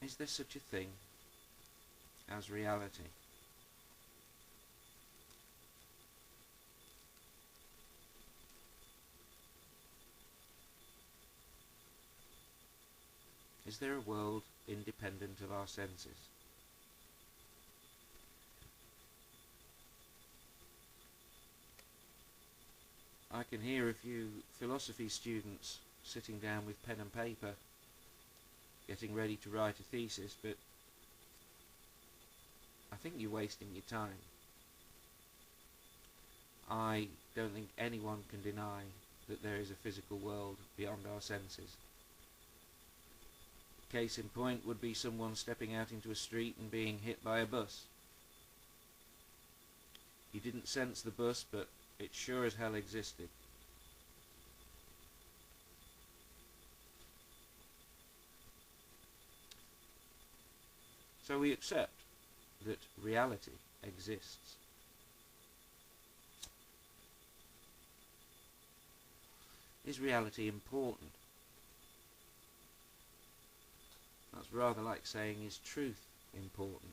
Is there such a thing as reality? Is there a world independent of our senses? I can hear a few philosophy students sitting down with pen and paper getting ready to write a thesis, but I think you're wasting your time. I don't think anyone can deny that there is a physical world beyond our senses. Case in point would be someone stepping out into a street and being hit by a bus. You didn't sense the bus, but it sure as hell existed. So we accept that reality exists. Is reality important? That's rather like saying, is truth important?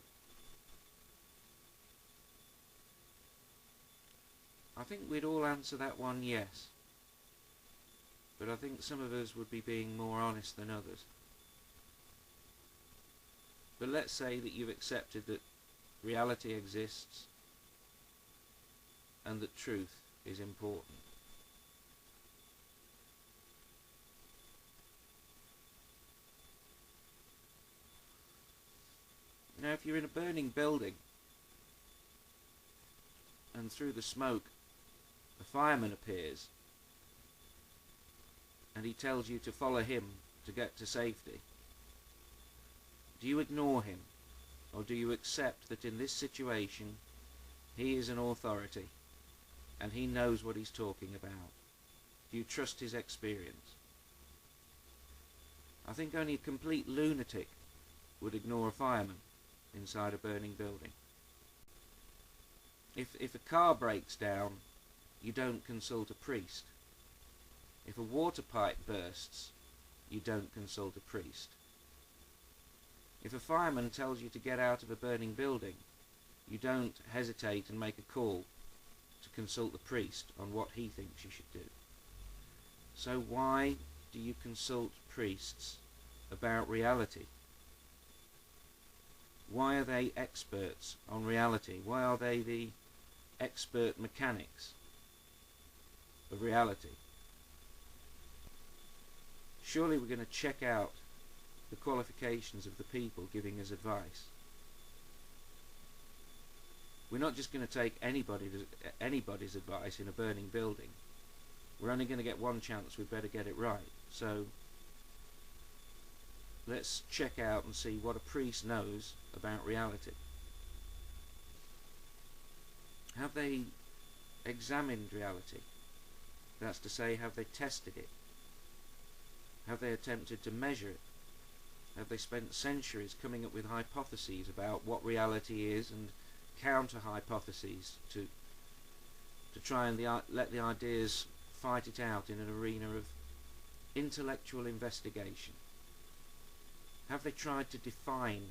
I think we'd all answer that one yes. But I think some of us would be being more honest than others. But let's say that you've accepted that reality exists and that truth is important. Now, if you're in a burning building and through the smoke a fireman appears and he tells you to follow him to get to safety, do you ignore him, or do you accept that in this situation he is an authority and he knows what he's talking about? Do you trust his experience? I think only a complete lunatic would ignore a fireman inside a burning building. If a car breaks down, you don't consult a priest. If a water pipe bursts, you don't consult a priest. If a fireman tells you to get out of a burning building, you don't hesitate and make a call to consult the priest on what he thinks you should do. So why do you consult priests about reality? Why are they experts on reality? Why are they the expert mechanics of reality? Surely we're going to check out the qualifications of the people giving us advice. We're not just going to take anybody's advice in a burning building. We're only going to get one chance, we better get it right. So let's check out and see what a priest knows about reality. Have they examined reality? That's to say, have they tested it? Have they attempted to measure it? Have they spent centuries coming up with hypotheses about what reality is and counter-hypotheses to try and let the ideas fight it out in an arena of intellectual investigation? Have they tried to define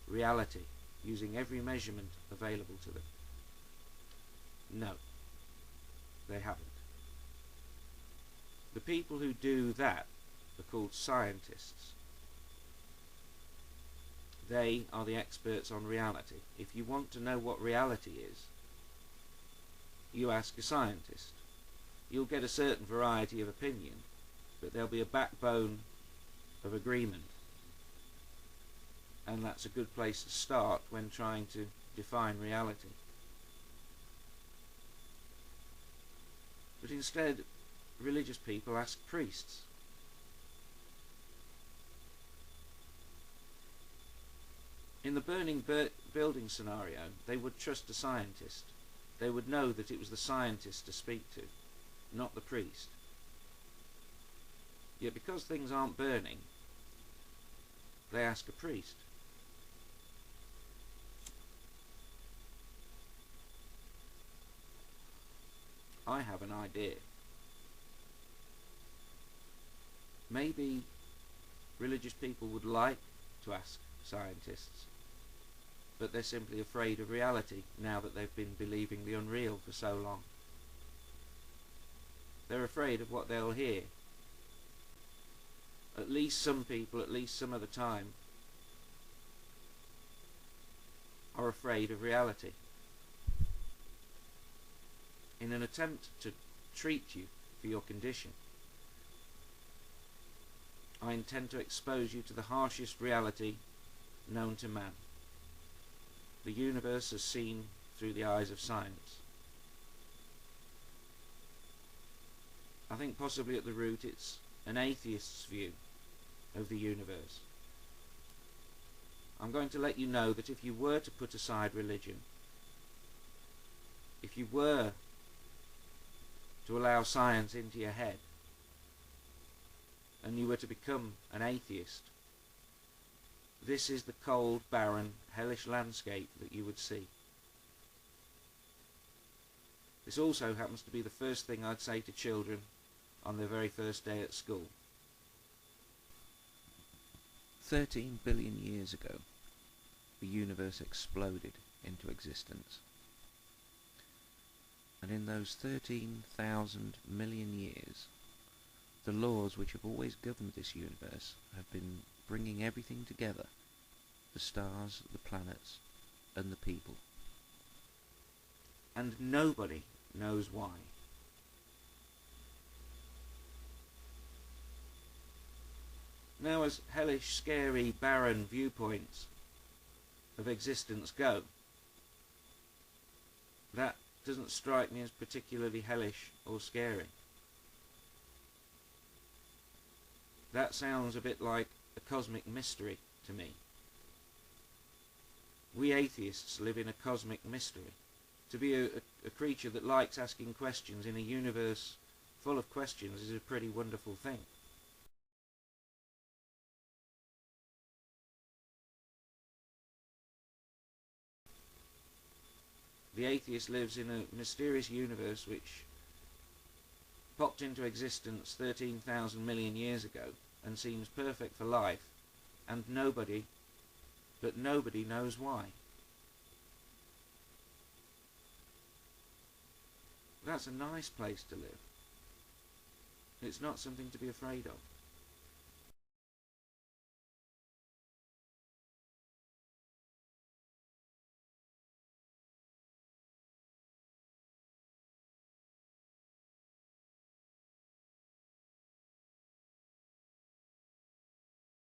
reality using every measurement available to them? No, they haven't. The people who do that are called scientists. They are the experts on reality. If you want to know what reality is, you ask a scientist. You'll get a certain variety of opinion, but there'll be a backbone of agreement. And that's a good place to start when trying to define reality. But instead, religious people ask priests. In the burning building scenario, they would trust a scientist. They would know that it was the scientist to speak to, not the priest. Yet because things aren't burning, they ask a priest. I have an idea. Maybe religious people would like to ask scientists, but they're simply afraid of reality now that they've been believing the unreal for so long. They're afraid of what they'll hear. At least some people, at least some of the time, are afraid of reality. In an attempt to treat you for your condition, I intend to expose you to the harshest reality known to man. The universe as seen through the eyes of science. I think possibly at the root it's an atheist's view of the universe. I'm going to let you know that if you were to put aside religion, if you were to allow science into your head, and you were to become an atheist, this is the cold, barren, hellish landscape that you would see. This also happens to be the first thing I'd say to children on their very first day at school. 13 billion years ago, the universe exploded into existence. And in those 13,000 million years, the laws which have always governed this universe have been bringing everything together, the stars, the planets, and the people. And nobody knows why. Now, as hellish, scary, barren viewpoints of existence go, that doesn't strike me as particularly hellish or scary. That sounds a bit like a cosmic mystery to me. We atheists live in a cosmic mystery. To be a creature that likes asking questions in a universe full of questions is a pretty wonderful thing. The atheist lives in a mysterious universe which popped into existence 13,000 million years ago and seems perfect for life, and nobody knows why. That's a nice place to live. It's not something to be afraid of.